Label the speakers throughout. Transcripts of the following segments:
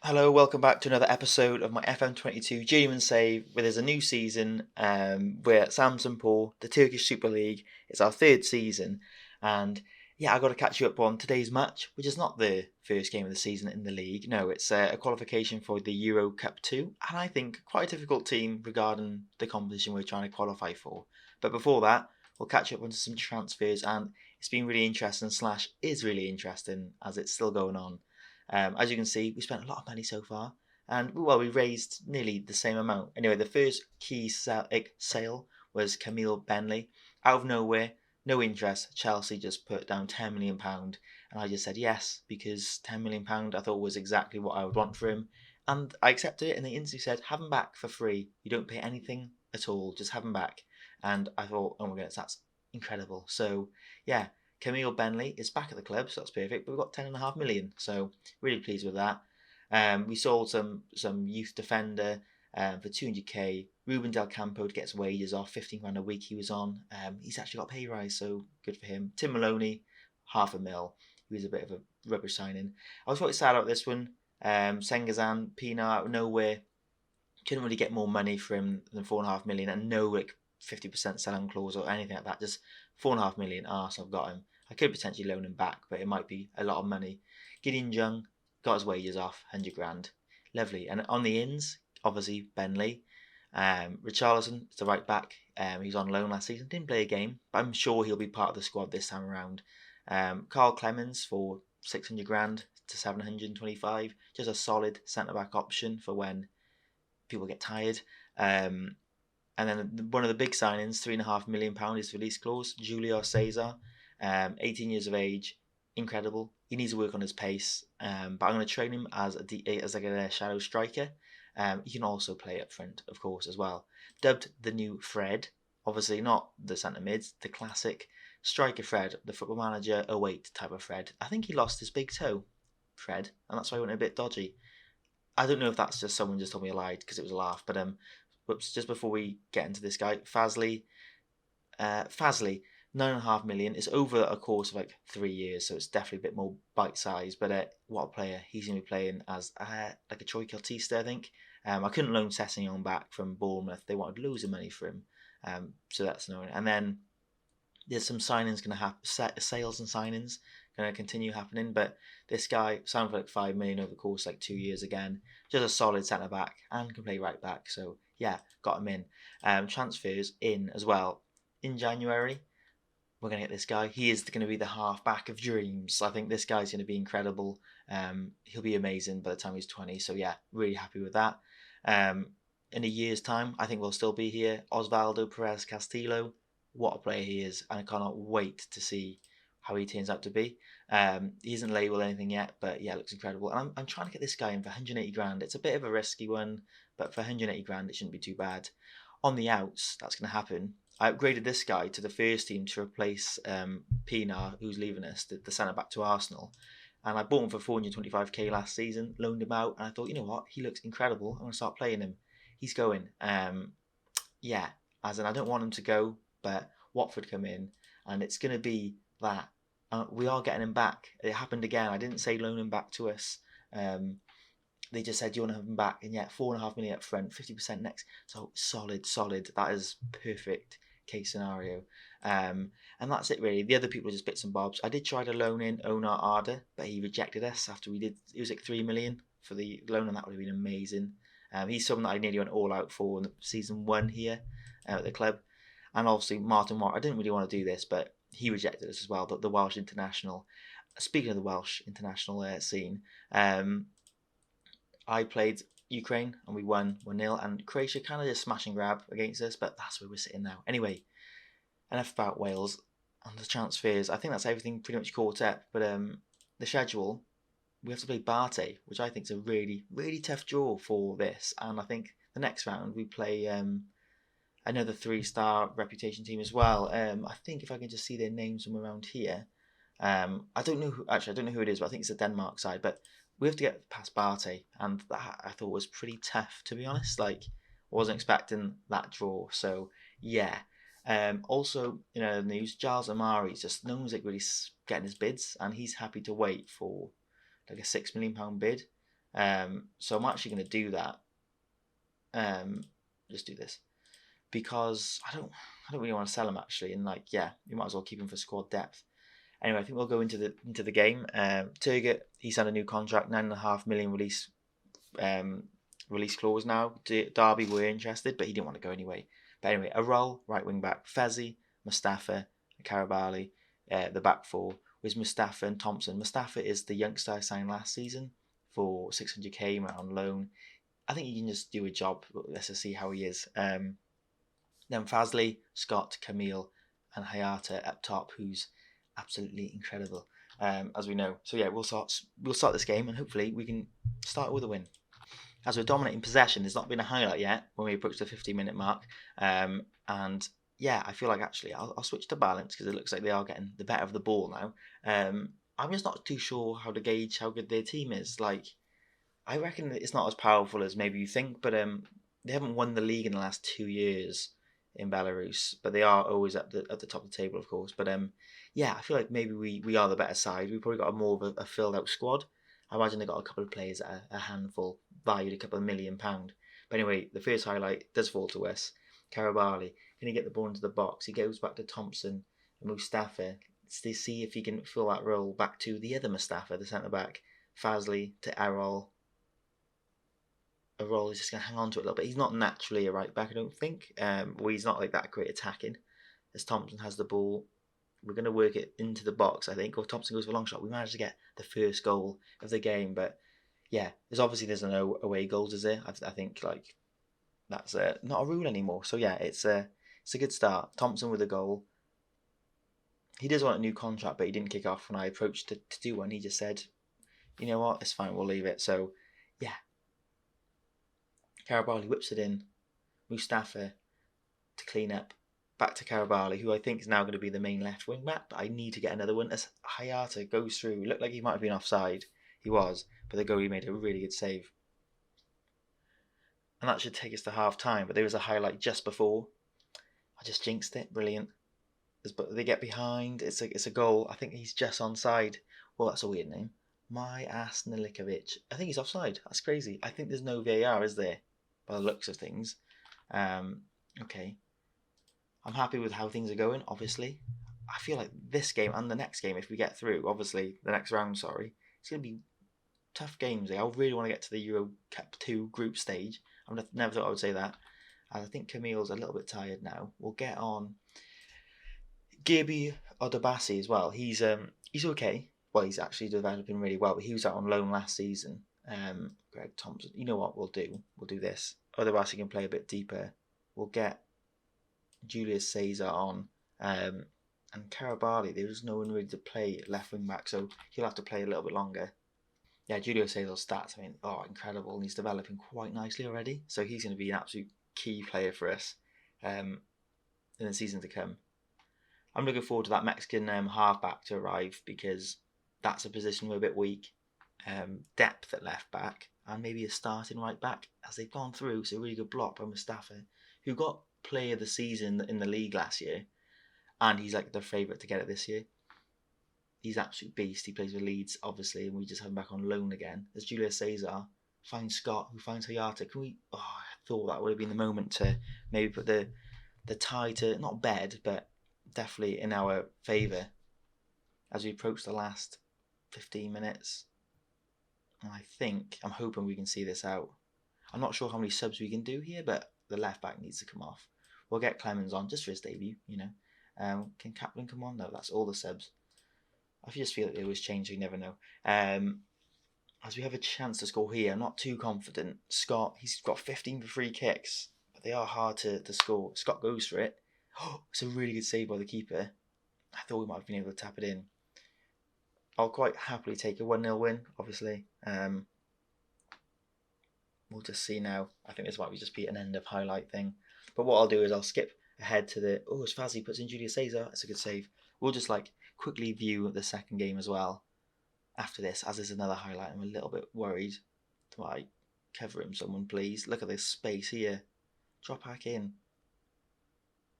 Speaker 1: Hello, welcome back to another episode of my FM22 Journeyman Save, where there's a new season. We're at Samsunspor, the Turkish Super League. It's our third season, and yeah, I got to catch you up on today's match, which is not the first game of the season in the league. No, it's a qualification for the Euro Cup 2, and I think quite a difficult team regarding the competition we're trying to qualify for. But before that, we'll catch up on some transfers, and it's been really interesting, slash, is really interesting as it's still going on. As you can see, we spent a lot of money so far, and well, we raised nearly the same amount. Anyway, the first key sale was Camille Benley. Out of nowhere, no interest. Chelsea just put down £10 million, and I just said yes because £10 million I thought was exactly what I would want for him, and I accepted it. And they instantly said, "Have him back for free. You don't pay anything at all. Just have him back." And I thought, "Oh my goodness, that's incredible." So yeah, Camille Benley is back at the club, so that's perfect. But we've got £10.5 million, so really pleased with that. We sold some youth defender for 200k. Ruben Del Campo gets wages off, 15 grand a week he was on. He's actually got a pay rise, so good for him. Tim Maloney, £500,000. He was a bit of a rubbish signing. I was quite sad about this one. Sengazan, Pina out of nowhere. Couldn't really get more money for him than 4.5 million, and no 50% sell-on clause or anything like that. Just 4.5 million. So I've got him. I could potentially loan him back, but it might be a lot of money. Gideon Jung got his wages off, 100 grand. Lovely. And on the ins, obviously Benley. Richarlison is the right back. He was on loan last season, didn't play a game, but I'm sure he'll be part of the squad this time around. Carl Clemens for 600 grand to 725. Just a solid centre back option for when people get tired. And then one of the big signings, £3.5 million is release clause. Julio Cesar, 18 years of age, incredible. He needs to work on his pace, but I'm going to train him as like a shadow striker. He can also play up front, of course, as well. Dubbed the new Fred, obviously not the centre mids, the classic striker Fred, the Football Manager 08 type of Fred. I think he lost his big toe, Fred, and that's why he went a bit dodgy. I don't know if that's just someone just told me I lied because it was a laugh, but whoops, just before we get into this guy, Fazli, 9.5 million. It's over a course of like 3 years, so it's definitely a bit more bite sized. But what a player! He's going to be playing as like a Troy Kiltista, I think. I couldn't loan Sessegnon back from Bournemouth. They wanted loads of money for him, so that's annoying. And then there's some signings going to happen, sales and signings going to continue happening. But this guy signed for like 5 million over the course of like 2 years again. Just a solid centre back and can play right back. So yeah, got him in. Transfers in as well. In January, we're going to get this guy. He is going to be the half back of dreams. I think this guy's going to be incredible. He'll be amazing by the time he's 20. So yeah, really happy with that. In a year's time, I think we'll still be here. Osvaldo Perez Castillo, what a player he is, and I cannot wait to see how he turns out to be. He isn't labelled anything yet, but yeah, looks incredible. And I'm trying to get this guy in for 180 grand. It's a bit of a risky one, but for 180 grand, it shouldn't be too bad. On the outs, that's going to happen. I upgraded this guy to the first team to replace Pina, who's leaving us, the centre back to Arsenal. And I bought him for 425k last season, loaned him out, and I thought, you know what, he looks incredible. I'm going to start playing him. He's going. Yeah, as in I don't want him to go, but Watford come in, and it's going to be that. We are getting him back. It happened again. I didn't say loan him back to us. They just said, "Do you want to have him back?" And yet, 4.5 million up front, 50% next. So solid. That is perfect case scenario. And that's it really. The other people are just bits and bobs. I did try to loan in Onar Arda, but he rejected us after we did. It was like 3 million for the loan, and that would have been amazing. He's someone that I nearly went all out for in season 1 here at the club. And obviously Martin Watt. I didn't really want to do this, but he rejected us as well. The Welsh international. Speaking of the Welsh international scene, I played Ukraine and we won 1-0, and Croatia kind of just smash and grab against us, but that's where we're sitting now. Anyway, enough about Wales and the transfers. I think that's everything pretty much caught up, but the schedule, we have to play Barte, which I think is a really, really tough draw for this, and I think the next round we play another 3-star reputation team as well. I think if I can just see their names from around here. I don't know who it is, but I think it's the Denmark side, but we have to get past Barte, and that I thought was pretty tough, to be honest. Like, I wasn't expecting that draw, so yeah. Also, in other news, Giles Amari's just no one's like really getting his bids, and he's happy to wait for like a £6 million bid. So I'm actually going to do that. Just do this because I don't really want to sell him actually, and like you might as well keep him for squad depth. Anyway, I think we'll go into the game. Turgid, he signed a new contract, $9.5 million release clause now. Derby were interested, but he didn't want to go anyway. But anyway, a role right wing back, Fezzi, Mustafa, and Karabali. The back four was Mustafa and Thompson. Mustafa is the youngster I signed last season for 600k on loan. I think he can just do a job. Let's just see how he is. Then Fazli, Scott, Camille, and Hayata up top, who's absolutely incredible, as we know. So yeah, we'll start this game, and hopefully we can start with a win. As we're dominating possession, there's not been a highlight yet when we approach the 50-minute mark, and yeah, I feel like actually I'll switch to balance because it looks like they are getting the better of the ball now. I'm just not too sure how to gauge how good their team is. Like, I reckon it's not as powerful as maybe you think, but they haven't won the league in the last 2 years in Belarus, but they are always at the top of the table, of course. But yeah, I feel like maybe we are the better side. We've probably got more of a filled out squad. I imagine they got a couple of players that are a handful, valued a couple of £1 million. But anyway, the first highlight does fall to us. Karabali, can he get the ball into the box? He goes back to Thompson and Mustafa to see if he can fill that role back to the other Mustafa, the centre back. Fazli to Errol. Errol is just going to hang on to it a little bit. He's not naturally a right back, I don't think. Well, he's not like that great attacking. As Thompson has the ball, we're going to work it into the box, I think. Or Thompson goes for a long shot. We managed to get the first goal of the game, but yeah, there's no away goals, is there? I think like that's not a rule anymore. So yeah, it's a good start. Thompson with a goal. He does want a new contract, but he didn't kick off when I approached to do one. He just said, you know what, it's fine, we'll leave it. So yeah, Karabali whips it in. Mustafa to clean up. Back to Karabali, who I think is now going to be the main left wing back, but I need to get another one. As Hayata goes through, looked like he might have been offside. He was, but the goalie made a really good save. And that should take us to half time, but there was a highlight just before. I just jinxed it. Brilliant. But they get behind. It's a goal. I think he's just onside. Well, that's a weird name. My ass Nilikovic. I think he's offside. That's crazy. I think there's no VAR, is there? By the looks of things. Okay. I'm happy with how things are going, obviously. I feel like this game and the next game, if we get through, obviously, the next round, sorry, it's going to be tough games. I really want to get to the Euro Cup 2 group stage. I never thought I would say that. And I think Camille's a little bit tired now. We'll get on Gibby Odobasi as well. He's okay. Well, he's actually developing really well, but he was out on loan last season. Greg Thompson. You know what we'll do? We'll do this. Odobasi can play a bit deeper. We'll get Julius Caesar on, and Karabali. There's no one really to play left wing back, so he'll have to play a little bit longer. Yeah, Julius Caesar's stats, I mean, incredible, and he's developing quite nicely already. So he's going to be an absolute key player for us in the season to come. I'm looking forward to that Mexican halfback to arrive because that's a position we're a bit weak. Depth at left back and maybe a starting right back as they've gone through. It's a really good block by Mustafa, who got player of the season in the league last year, and he's like the favourite to get it this year. He's an absolute beast. He plays with Leeds, obviously, and we just have him back on loan again. There's Julius Caesar. Finds Scott, who finds Hayata. Can we? I thought that would have been the moment to maybe put the tie to not bed, but definitely in our favour as we approach the last 15 minutes. And I'm hoping we can see this out. I'm not sure how many subs we can do here, but the left back needs to come off. We'll get Clemens on just for his debut, you know. Can Kaplan come on? No, that's all the subs. I just feel like they always change, you never know. As we have a chance to score here, I'm not too confident. Scott, he's got 15 free kicks, but they are hard to score. Scott goes for it. It's a really good save by the keeper. I thought we might have been able to tap it in. I'll quite happily take a 1-0 win, obviously. We'll just see now. I think this might just be an end of highlight thing. But what I'll do is I'll skip ahead to the... as Fazzi puts in Julius Caesar. That's a good save. We'll just quickly view the second game as well after this, as there's another highlight. I'm a little bit worried. Cover him, someone, please. Look at this space here. Drop back in.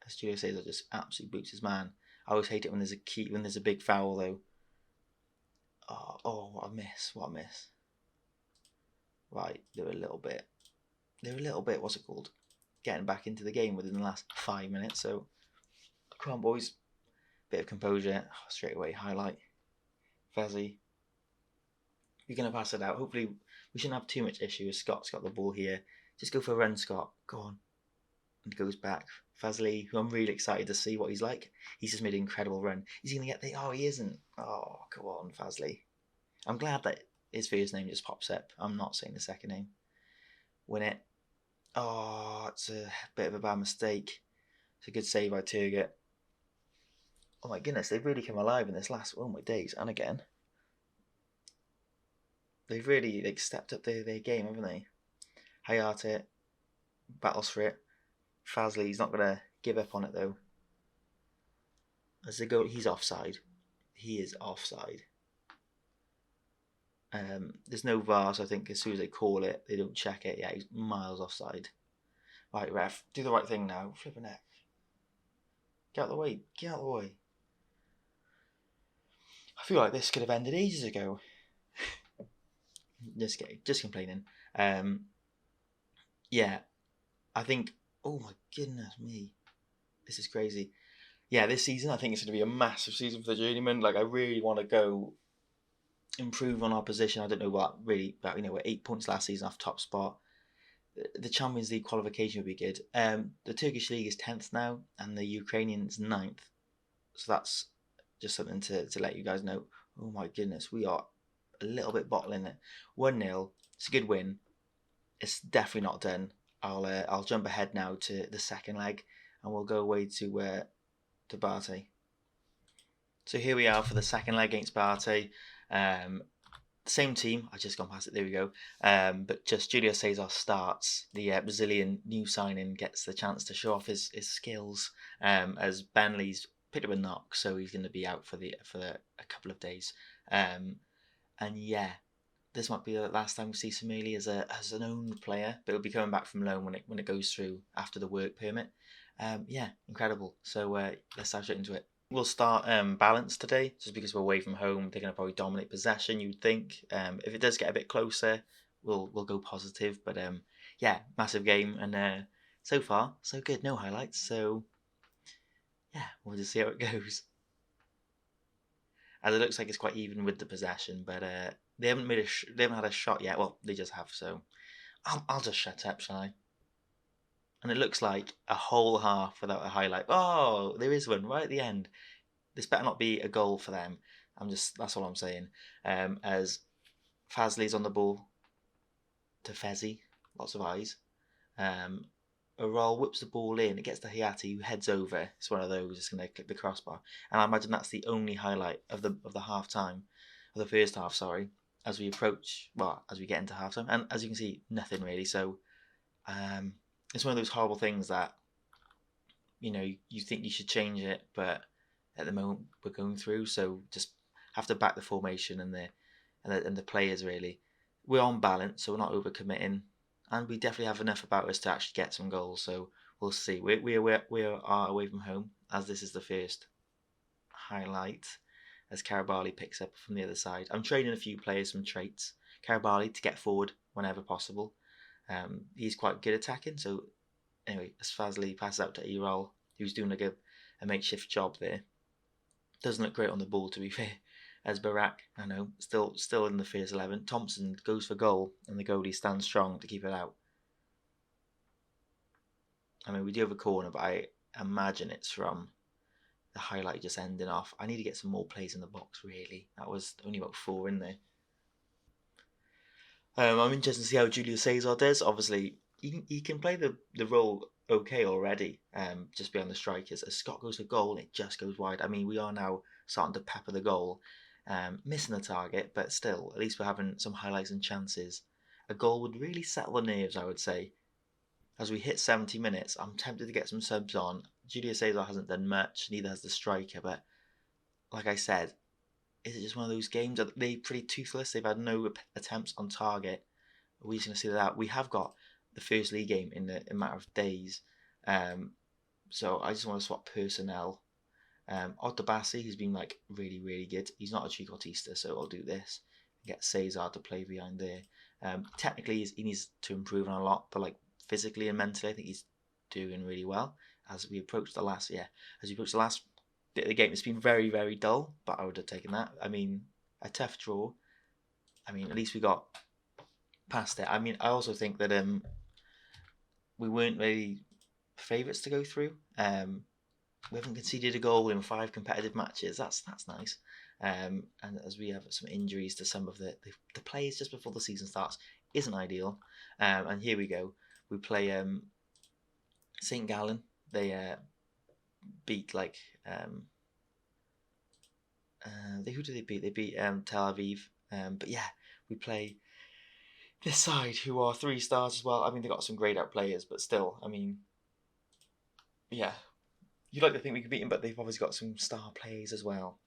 Speaker 1: As Julius Caesar just absolutely boots his man. I always hate it when there's a big foul though. Oh, what a miss. right, they're a little bit, what's it called? Getting back into the game within the last 5 minutes. So, come on, boys. Bit of composure. Straight away, highlight. Fezzy. You're going to pass it out. Hopefully, we shouldn't have too much issue. Scott's got the ball here. Just go for a run, Scott. Go on. And goes back. Fazli, who I'm really excited to see what he's like. He's just made an incredible run. He's going to get the... Oh, he isn't. Oh, come on, Fazli. I'm glad that his first name just pops up. I'm not saying the second name. Win it. Oh, it's a bit of a bad mistake. It's a good save by Turgid. Oh my goodness, they've really come alive in this last, oh my days, and again. They've really stepped up their game, haven't they? Hayate battles for it. Fazli's not going to give up on it though. As they go, he's offside. He is offside. There's no VAR, so I think as soon as they call it, they don't check it. Yeah, he's miles offside. Right, ref, do the right thing now. Flipping heck. Get out of the way. Get out of the way. I feel like this could have ended ages ago. Just kidding. Just complaining. Yeah, I think... Oh my goodness me. This is crazy. Yeah, this season I think it's going to be a massive season for the Journeyman. Like, I really want to go improve on our position. I don't know what really, but we're 8 points last season off top spot. The Champions League qualification would be good. The Turkish League is 10th now, and the Ukrainian's 9th. So that's just something to let you guys know. Oh my goodness, we are a little bit bottling it. 1-0. It's a good win. It's definitely not done. I'll jump ahead now to the second leg, and we'll go away to Bate. So here we are for the second leg against Bate. Same team. I just gone past it. There we go. But just Julio Cesar starts. The Brazilian new signing gets the chance to show off his skills. As Benley's picked up a knock, so he's going to be out for a couple of days. And yeah, this might be the last time we see Samili as an owned player, but he'll be coming back from loan when it goes through after the work permit. Yeah, incredible. So let's dive straight into it. We'll start balanced today, just because we're away from home. They're going to probably dominate possession, you'd think. If it does get a bit closer, we'll go positive. But yeah, massive game, and so far so good. No highlights, so yeah, we'll just see how it goes. As it looks like it's quite even with the possession, but they haven't had a shot yet. Well, they just have, so I'll just shut up, shall I? And it looks like a whole half without a highlight. Oh, there is one right at the end. This better not be a goal for them. That's all I'm saying. As Fazli's on the ball to Fezzi, lots of eyes. Arol whips the ball in. It gets to Hayati, who heads over. It's one of those. It's going to clip the crossbar. And I imagine that's the only highlight of the half time, of the first half. Sorry, as we get into half time, and as you can see, nothing really. So, it's one of those horrible things that you think you should change it, but at the moment we're going through, so just have to back the formation and the players really. We're on balance, so we're not overcommitting, and we definitely have enough about us to actually get some goals. So we'll see. We are away from home, as this is the first highlight, as Karabali picks up from the other side. I'm training a few players some traits. Karabali to get forward whenever possible. He's quite good attacking, so anyway, as Fazli passes out to Erol, who's doing a makeshift job there. Doesn't look great on the ball, to be fair. As Barak, I know, still in the first 11. Thompson goes for goal, and the goalie stands strong to keep it out. I mean, we do have a corner, but I imagine it's from the highlight just ending off. I need to get some more plays in the box, really. That was only about 4 in there. I'm interested to see how Julio Cesar does. Obviously, he can play the role okay already, just beyond the strikers. As Scott goes for goal, it just goes wide. I mean, we are now starting to pepper the goal, missing the target, but still, at least we're having some highlights and chances. A goal would really settle the nerves, I would say. As we hit 70 minutes, I'm tempted to get some subs on. Julio Cesar hasn't done much, neither has the striker, but like I said, is it just one of those games? Are they pretty toothless? They've had no attempts on target. Are we just going to see that? We have got the first league game in a matter of days. So I just want to swap personnel. Otabasi has been really, really good. He's not a Chicoutista, so I'll do this. Get Cesar to play behind there. Technically, he needs to improve on a lot, but like physically and mentally, I think he's doing really well. As we approach the last bit of the game, it's been very, very dull, but I would have taken that. I mean, a tough draw. I mean, at least we got past it. I mean, I also think that we weren't really favourites to go through. We haven't conceded a goal in 5 competitive matches. That's nice. And as we have some injuries to some of the players just before the season starts, isn't ideal. And here we go. We play St. Gallen. They beat like who did they beat? They beat Tel Aviv. But yeah, we play this side who are 3 stars as well. I mean, they got some greyed out players, but still, I mean, yeah, you'd like to think we could beat them, but they've obviously got some star players as well.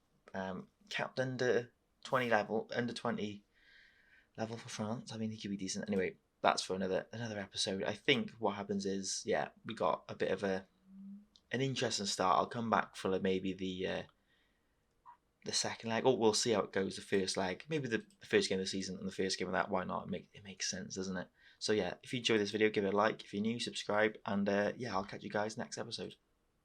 Speaker 1: Capped under 20 level for France. I mean, he could be decent. Anyway, that's for another episode. I think what happens is, yeah, we got a bit of an interesting start. I'll come back for maybe the second leg. Oh, we'll see how it goes. The first leg, maybe the first game of the season and the first game of that. Why not? It makes sense, doesn't it? So yeah, if you enjoyed this video, give it a like. If you're new, subscribe, and yeah, I'll catch you guys next episode.